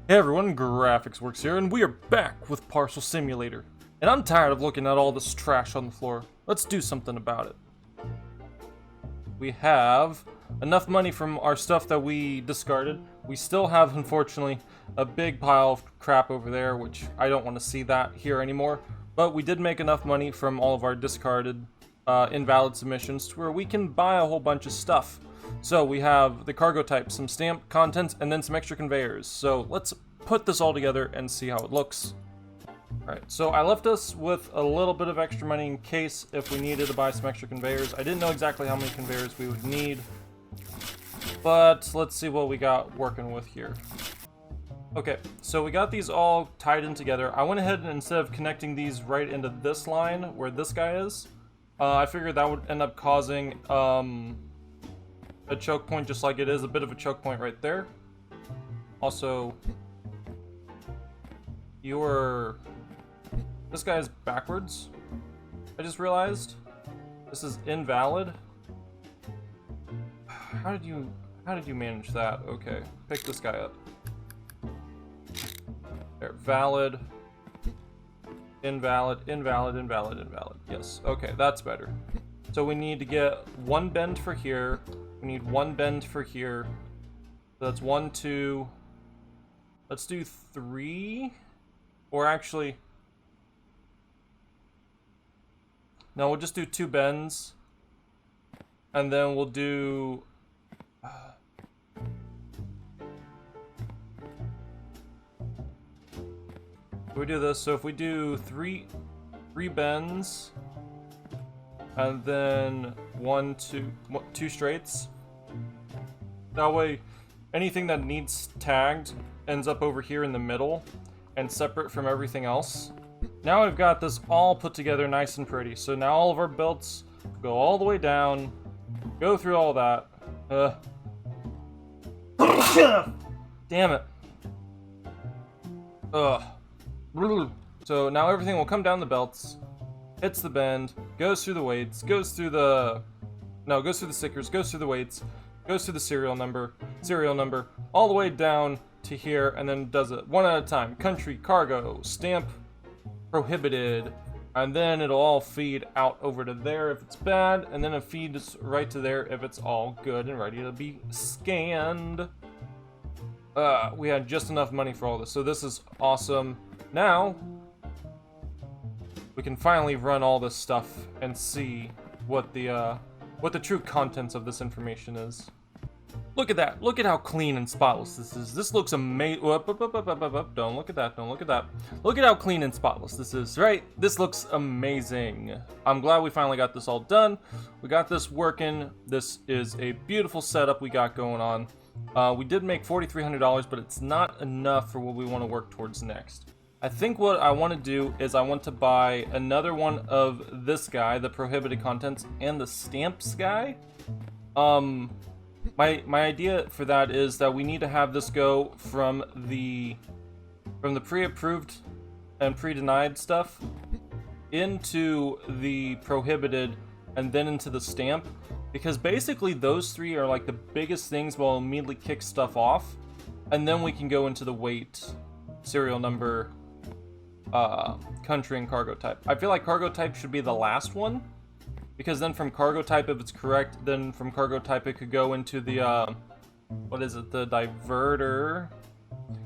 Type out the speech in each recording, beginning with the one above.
Hey everyone, Graphics Works here, and we are back with Parcel Simulator. And I'm tired of looking at all this trash on the floor. Let's do something about it. We have enough money from our stuff that we discarded. We still have, unfortunately, a big pile of crap over there, which I don't want to see that here anymore. But we did make enough money from all of our discarded, invalid submissions to where we can buy a whole bunch of stuff. So we have the cargo type, some stamp contents, and then some extra conveyors. So let's put this all together and see how it looks. Alright, so I left us with a little bit of extra money in case if we needed to buy some extra conveyors. I didn't know exactly how many conveyors we would need, but let's see what we got working with here. Okay, so we got these all tied in together. I went ahead and instead of connecting these right into this line where this guy is, I figured that would end up causing a choke point, just like it is a bit of a choke point right there. Also, this guy is backwards. I just realized this is invalid. How did you manage that? Okay, pick this guy up. There, valid, invalid, invalid, invalid, invalid. Yes, okay, that's better. So we need to get one bend for here. We need one bend for here. So that's 1, 2. Let's do 3. Or actually, no, we'll just do 2 bends. And then we'll do we do this. So if we do three bends and then 1, 2 straights, that way anything that needs tagged ends up over here in the middle and separate from everything else. Now I've got this all put together nice and pretty. So now all of our belts go all the way down, go through all that. Damn it. Ugh. So now everything will come down the belts, hits the bend, goes through the weights, goes through the stickers, goes through the weights, goes through the serial number, all the way down to here, and then does it one at a time. Country, cargo, stamp, prohibited, and then it'll all feed out over to there if it's bad, and then it feeds right to there if it's all good and ready to be scanned. We had just enough money for all this, so this is awesome. Now we can finally run all this stuff and see what the true contents of this information is. Look at that. Look at how clean and spotless this is. This looks amazing. Don't look at that. Don't look at that. Look at how clean and spotless this is, right? This looks amazing. I'm glad we finally got this all done. We got this working. This is a beautiful setup we got going on. We did make $4,300, but it's not enough for what we want to work towards next. I think what I want to do is I want to buy another one of this guy, the prohibited contents, and the stamps guy. My idea for that is that we need to have this go from the pre-approved and pre-denied stuff into the prohibited and then into the stamp, because basically those three are like the biggest things will immediately kick stuff off, and then we can go into the weight, serial number, country, and cargo type. I feel like cargo type should be the last one, because then from cargo type, if it's correct, then from cargo type it could go into the, what is it, the diverter?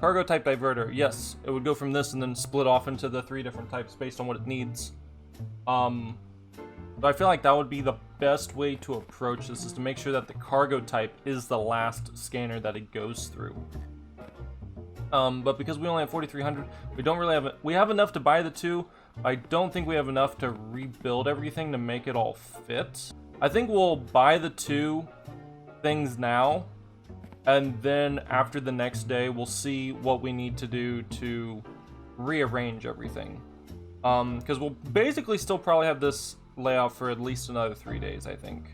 Cargo type diverter, yes. It would go from this and then split off into the 3 different types based on what it needs. But I feel like that would be the best way to approach this, is to make sure that the cargo type is the last scanner that it goes through. But because we only have 4,300, we don't really have it. We have enough to buy the 2. I don't think we have enough to rebuild everything to make it all fit. I think we'll buy the 2 things now, and then after the next day, we'll see what we need to do to rearrange everything. Because we'll basically still probably have this layout for at least another 3 days, I think.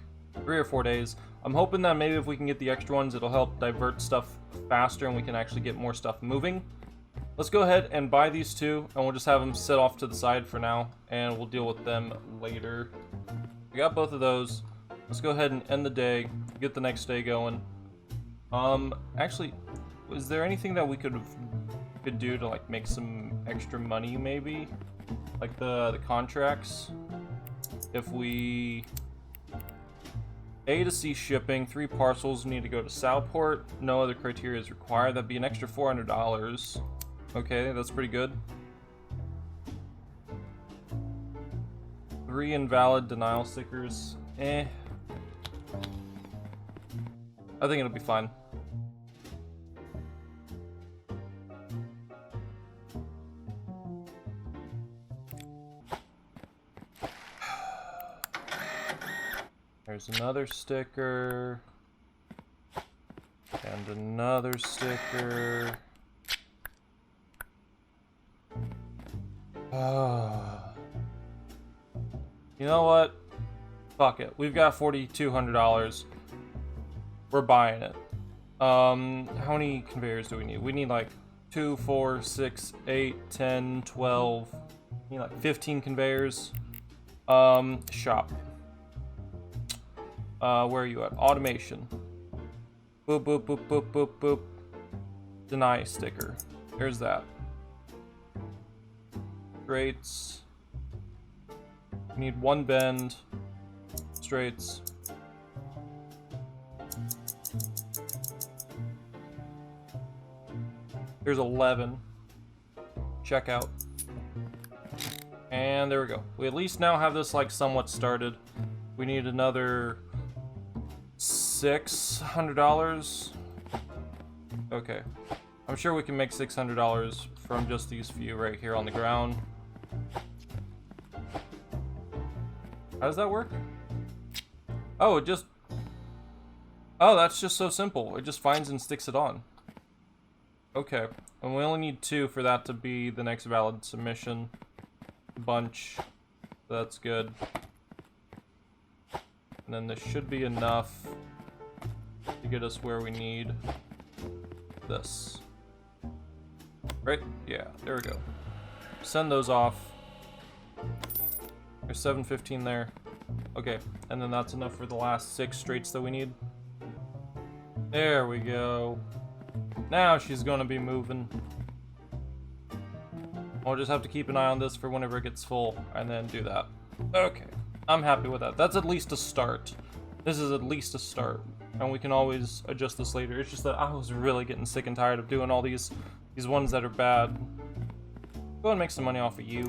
3 or 4 days. I'm hoping that maybe if we can get the extra ones, it'll help divert stuff faster and we can actually get more stuff moving. Let's go ahead and buy these 2, and we'll just have them sit off to the side for now, and we'll deal with them later. We got both of those. Let's go ahead and end the day, get the next day going. Actually, is there anything that we could do to like make some extra money maybe? Like the contracts? If we A to C shipping, 3 parcels need to go to Southport, no other criteria is required. That'd be an extra $400. Okay, that's pretty good. 3 invalid denial stickers. I think it'll be fine. There's another sticker. And another sticker. You know what? Fuck it. We've got $4,200. We're buying it. How many conveyors do we need? We need like 2, 4, 6, 8, 10, 12. We need like 15 conveyors. Shop. Where are you at? Automation. Boop, boop, boop, boop, boop, boop. Deny sticker. There's that. Straights. We need 1 bend. Straights. There's 11. Checkout. And there we go. We at least now have this like somewhat started. We need another $600. Okay. I'm sure we can make $600 from just these few right here on the ground. How does that work? Oh, it just... Oh, that's just so simple. It just finds and sticks it on. Okay. And we only need 2 for that to be the next valid submission. Bunch. That's good. And then this should be enough to get us where we need this. Right? Yeah, there we go. Send those off. There's 715 there. Okay, and then that's enough for the last 6 straights that we need. There we go. Now she's gonna be moving. I'll just have to keep an eye on this for whenever it gets full, and then do that. Okay, I'm happy with that. That's at least a start. This is at least a start, and we can always adjust this later. It's just that I was really getting sick and tired of doing all these ones that are bad. Go and make some money off of you.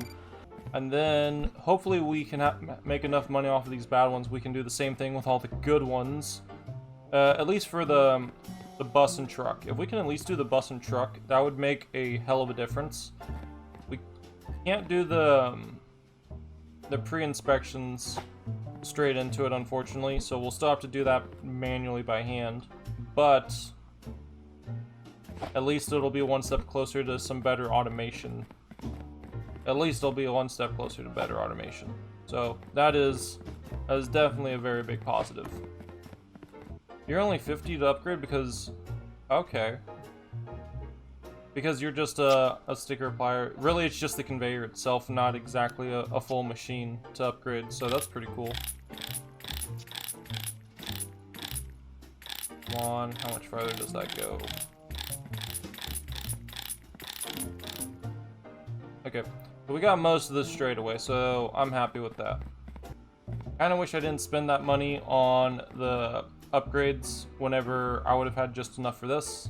And then, hopefully we can make enough money off of these bad ones. We can do the same thing with all the good ones. At least for the bus and truck. If we can at least do the bus and truck, that would make a hell of a difference. We can't do the pre-inspections straight into it, unfortunately. So we'll still have to do that manually by hand. But at least it'll be one step closer to some better automation. At least it'll be one step closer to better automation. So that is definitely a very big positive. You're only 50 to upgrade because... Okay. Because you're just a sticker applier. Really, it's just the conveyor itself, not exactly a full machine to upgrade. So that's pretty cool. Come on, how much farther does that go? Okay. We got most of this straight away, so I'm happy with that. Kinda wish I didn't spend that money on the upgrades whenever I would have had just enough for this.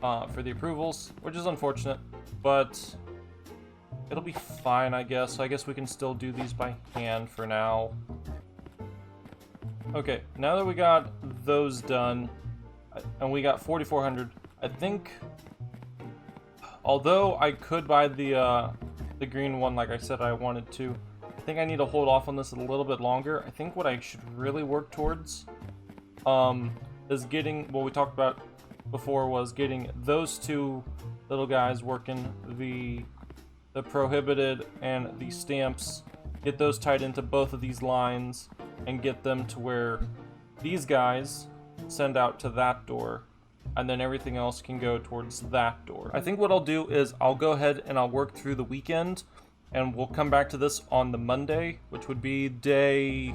For the approvals, which is unfortunate, but it'll be fine, I guess. So I guess we can still do these by hand for now. Okay, now that we got those done, and we got 4,400, I think... Although I could buy the green one like I said I wanted to, I think I need to hold off on this a little bit longer. I think what I should really work towards is getting, what we talked about before was getting those 2 little guys working, the prohibited and the stamps, get those tied into both of these lines and get them to where these guys send out to that door. And then everything else can go towards that door. I think what I'll do is I'll go ahead and I'll work through the weekend, and we'll come back to this on the Monday, which would be day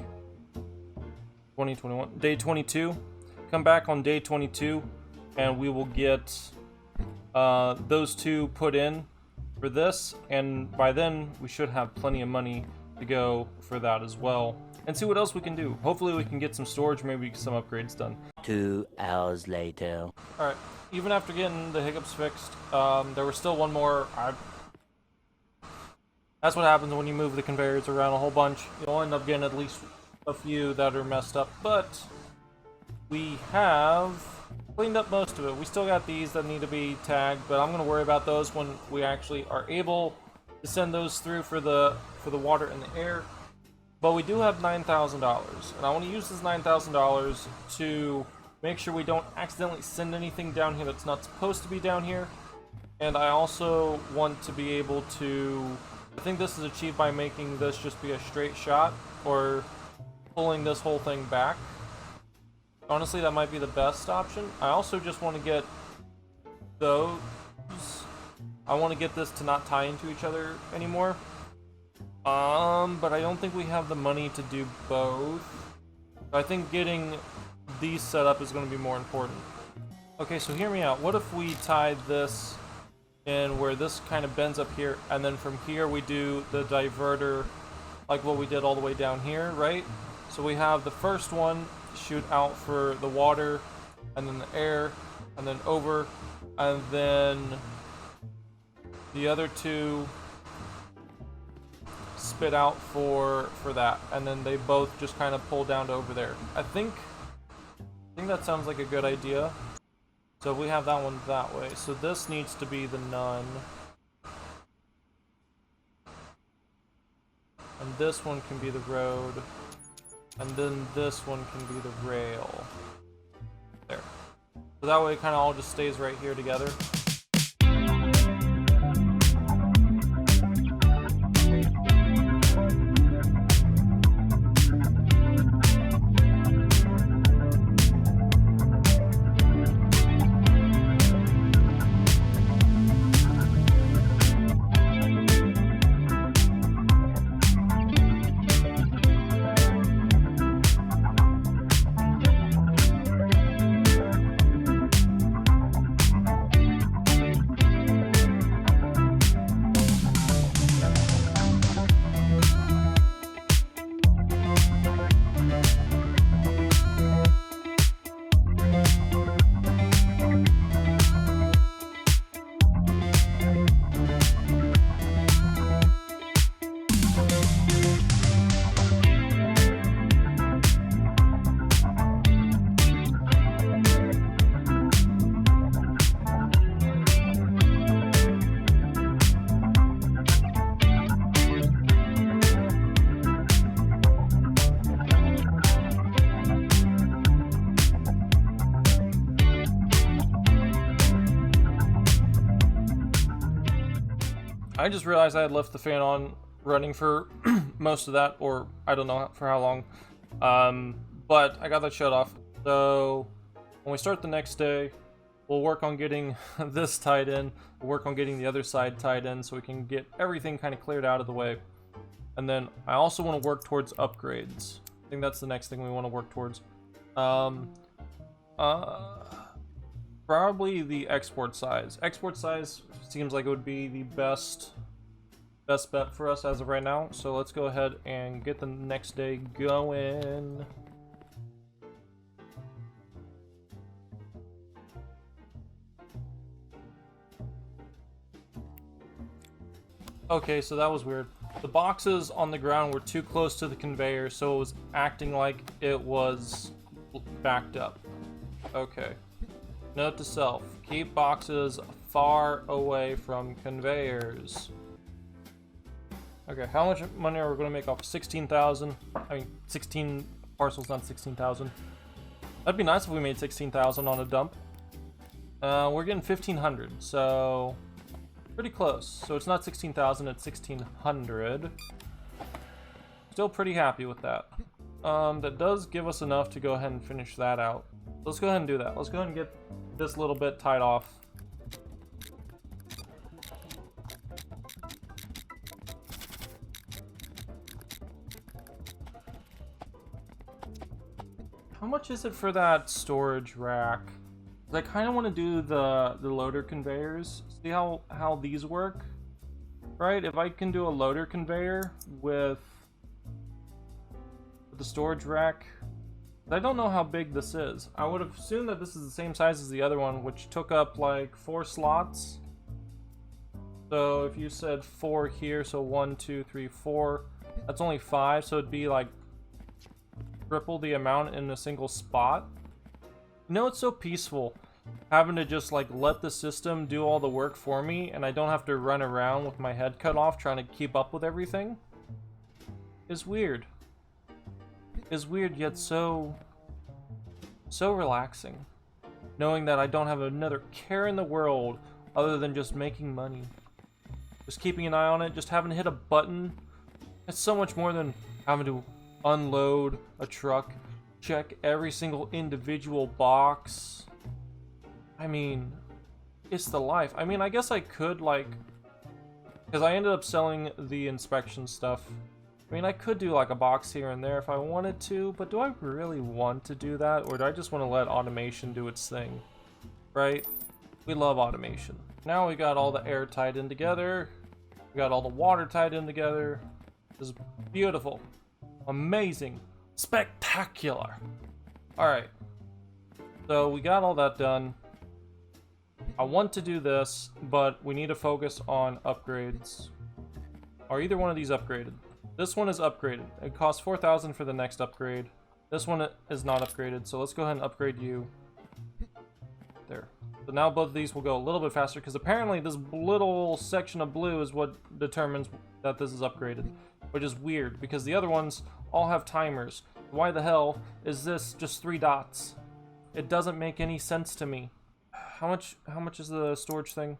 2021, day 22. Come back on day 22, and we will get those two put in for this, and by then we should have plenty of money to go for that as well, and see what else we can do. Hopefully we can get some storage, maybe get some upgrades done. 2 hours later. Alright, even after getting the hiccups fixed, there was still one more. That's what happens when you move the conveyors around a whole bunch. You'll end up getting at least a few that are messed up, but we have cleaned up most of it. We still got these that need to be tagged, but I'm going to worry about those when we actually are able to send those through for the water and the air. But we do have $9,000, and I want to use this $9,000 to make sure we don't accidentally send anything down here that's not supposed to be down here. And I also want to be able to, I think this is achieved by making this just be a straight shot, or pulling this whole thing back. Honestly, that might be the best option. I also just want to get those. I want to get this to not tie into each other anymore. But I don't think we have the money to do both. I think getting these set up is going to be more important. Okay, so hear me out. What if we tied this in where this kind of bends up here, and then from here we do the diverter like what we did all the way down here, right? So we have the first one shoot out for the water, and then the air, and then over, and then the other two spit out for that, and then they both just kind of pull down to over there. I think that sounds like a good idea. So we have that one that way. So this needs to be the none. And this one can be the road. And then this one can be the rail. There. So that way it kind of all just stays right here together. I just realized I had left the fan on running for most of that, or I don't know for how long, but I got that shut off. So when we start the next day, we'll work on getting this tied in, we'll work on getting the other side tied in so we can get everything kind of cleared out of the way. And then I also want to work towards upgrades. I think that's the next thing we want to work towards. Probably the export size. Export size seems like it would be the best bet for us as of right now. So let's go ahead and get the next day going. Okay, so that was weird. The boxes on the ground were too close to the conveyor, so it was acting like it was backed up. Okay. Note to self, keep boxes far away from conveyors. Okay, how much money are we going to make off 16,000? I mean, 16 parcels, not 16,000. That'd be nice if we made 16,000 on a dump. We're getting 1,500, so pretty close. So it's not 16,000, it's 1,600. Still pretty happy with that. That does give us enough to go ahead and finish that out. Let's go ahead and do that. Let's go ahead and get this little bit tied off. How much is it for that storage rack? I kind of want to do the loader conveyors. See how these work, right? If I can do a loader conveyor with the storage rack, I don't know how big this is. I would have assumed that this is the same size as the other one, which took up like 4 slots. So if you said 4 here, so 1, 2, 3, 4, that's only 5, so it'd be like triple the amount in a single spot. You know, it's so peaceful having to just like let the system do all the work for me, and I don't have to run around with my head cut off trying to keep up with everything. It's weird. It's weird, yet so relaxing, knowing that I don't have another care in the world other than just making money. Just keeping an eye on it, just having to hit a button. It's so much more than having to unload a truck, check every single individual box. I mean, it's the life. I mean, I guess I could, like, because I ended up selling the inspection stuff. I mean, I could do like a box here and there if I wanted to, but do I really want to do that, or do I just want to let automation do its thing? Right? We love automation. Now we got all the air tied in together. We got all the water tied in together. This is beautiful. Amazing. Spectacular. Alright. So we got all that done. I want to do this, but we need to focus on upgrades. Are either one of these upgraded? This one is upgraded. It costs 4,000 for the next upgrade. This one is not upgraded, so let's go ahead and upgrade you. There. So now both of these will go a little bit faster, because apparently this little section of blue is what determines that this is upgraded. Which is weird, because the other ones all have timers. Why the hell is this just 3 dots? It doesn't make any sense to me. How much is the storage thing?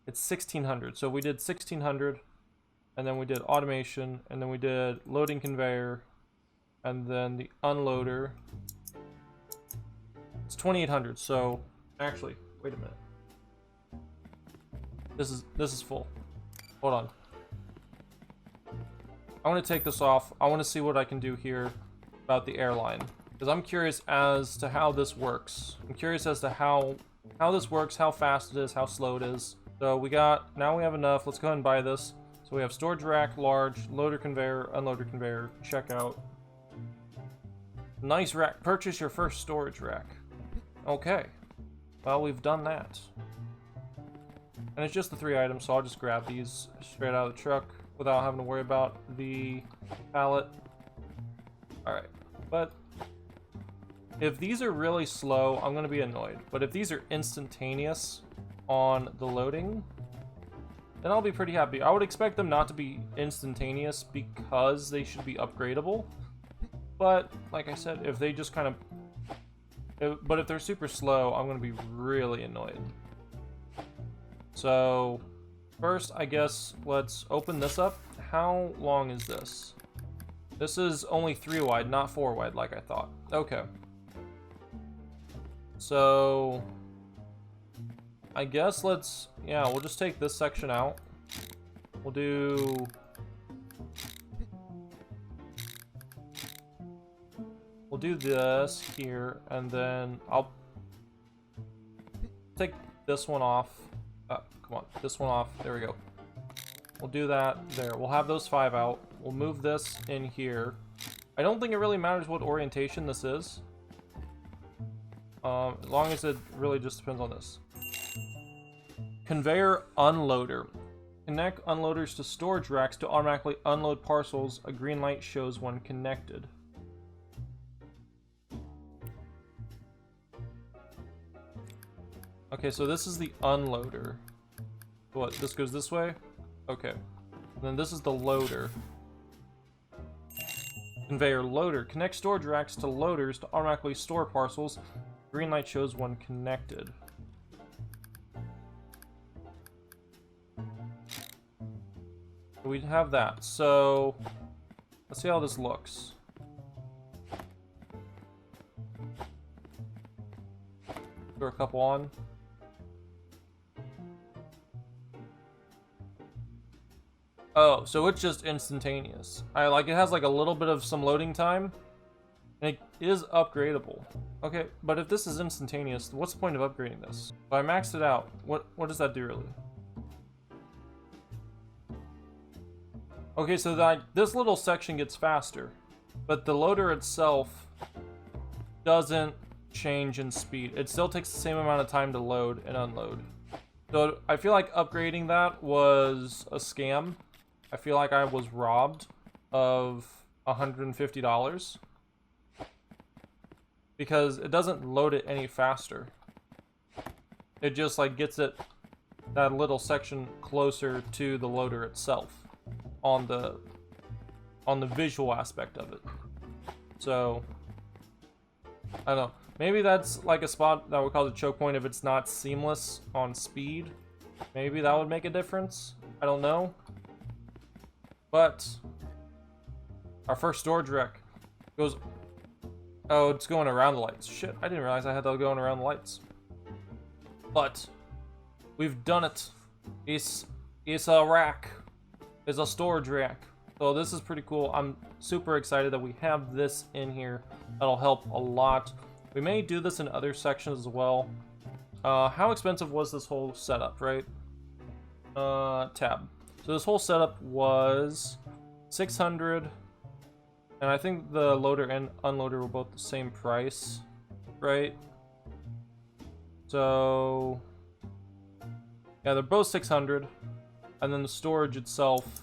It's 1,600. So we did 1,600. And then we did automation, and then we did loading conveyor, and then the unloader. It's 2,800. So actually, wait a minute. This is full. Hold on. I want to take this off. I want to see what I can do here about the airline, because I'm curious as to how this works. I'm curious as to how this works, how fast it is, how slow it is. So now we have enough. Let's go ahead and buy this. So we have storage rack, large, loader conveyor, unloader conveyor, checkout. Nice rack. Purchase your first storage rack. Okay. Well, we've done that. And it's just the 3 items, so I'll just grab these straight out of the truck without having to worry about the pallet. Alright. But if these are really slow, I'm going to be annoyed. But if these are instantaneous on the loading, then I'll be pretty happy. I would expect them not to be instantaneous because they should be upgradable. But, like I said, if they just kind of... But if they're super slow, I'm going to be really annoyed. So, first, I guess, let's open this up. How long is this? This is only 3 wide, not 4 wide like I thought. Okay. So... I guess we'll just take this section out. We'll do this here, and then I'll take this one off. Come on, this one off. There we go. We'll do that there. We'll have those 5 out. We'll move this in here. I don't think it really matters what orientation this is. As long as it really just depends on this. Conveyor unloader. Connect unloaders to storage racks to automatically unload parcels. A green light shows when connected. Okay, so this is the unloader. What, this goes this way? Okay. And then this is the loader. Conveyor loader. Connect storage racks to loaders to automatically store parcels. Green light shows when connected. We have that. So let's see how this looks. Throw a couple on. Oh, so it's just instantaneous. It has like a little bit of some loading time, And it is upgradable. Okay, but if this is instantaneous, what's the point of upgrading this? If I maxed it out, what does that do really? Okay, so that this little section gets faster, but the loader itself doesn't change in speed. It still takes the same amount of time to load and unload. So I feel like upgrading that was a scam. I feel like I was robbed of $150 because it doesn't load it any faster. It just like gets it that little section closer to the loader itself on the visual aspect of it. So I don't know. Maybe that's like a spot that would cause a choke point if it's not seamless on speed. Maybe that would make a difference. I don't know. But our first storage rack goes. Oh, it's going around the lights. Shit, I didn't realize I had that going around the lights. But we've done it. It's a rack. It's a storage rack. So this is pretty cool. I'm super excited that we have this in here. That'll help a lot. We may do this in other sections as well. How expensive was this whole setup, right? Tab. So this whole setup was $600, and I think the loader and unloader were both the same price, right? So yeah, they're both $600, and then the storage itself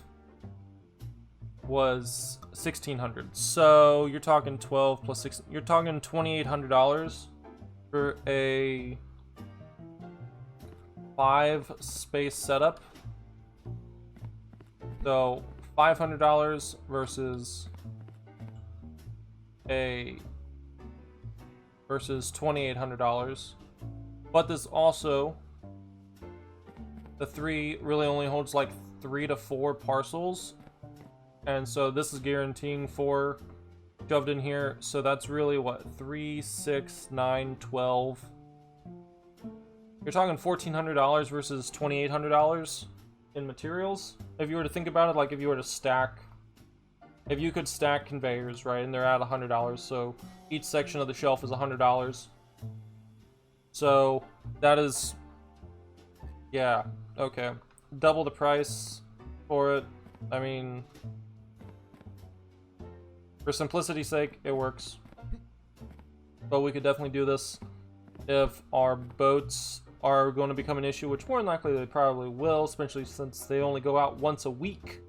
was $1,600. So you're talking 12 plus 6. You're talking $2,800 for a 5-space setup. So $500 versus $2,800. But this also, the 3 really only holds like 3 to 4 parcels. And so this is guaranteeing 4 shoved in here. So that's really what, 3, 6, 9, 12. You're talking $1,400 versus $2,800 in materials. If you were to think about it, like if you were to stack, if you could stack conveyors, right, and they're at $100, so each section of the shelf is $100. So that is, yeah, okay, double the price for it. I mean, for simplicity's sake, it works. But we could definitely do this if our boats are going to become an issue, which more than likely they probably will, especially since they only go out once a week.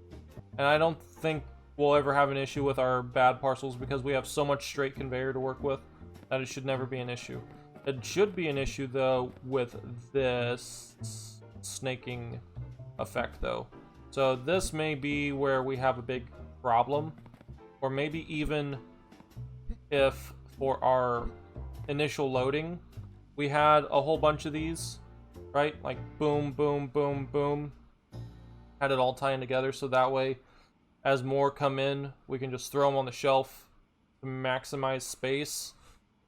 And I don't think we'll ever have an issue with our bad parcels because we have so much straight conveyor to work with that it should never be an issue. It should be an issue though with this snaking effect though. So this may be where we have a big problem, or maybe even if for our initial loading we had a whole bunch of these, right? Like boom, boom, boom, boom. Had it all tying together so that way as more come in, we can just throw them on the shelf to maximize space.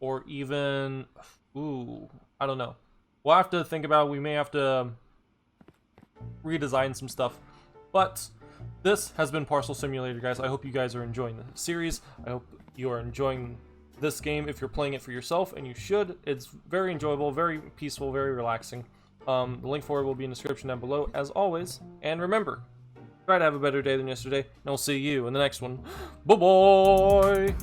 Or even, ooh, I don't know. We'll have to think about it. We may have to redesign some stuff. But this has been Parcel Simulator, guys. I hope you guys are enjoying the series. I hope you are enjoying this game if you're playing it for yourself, and you should. It's very enjoyable, very peaceful, very relaxing. The link for it will be in the description down below, as always. And remember, try to have a better day than yesterday, and I'll see you in the next one. Bye-bye!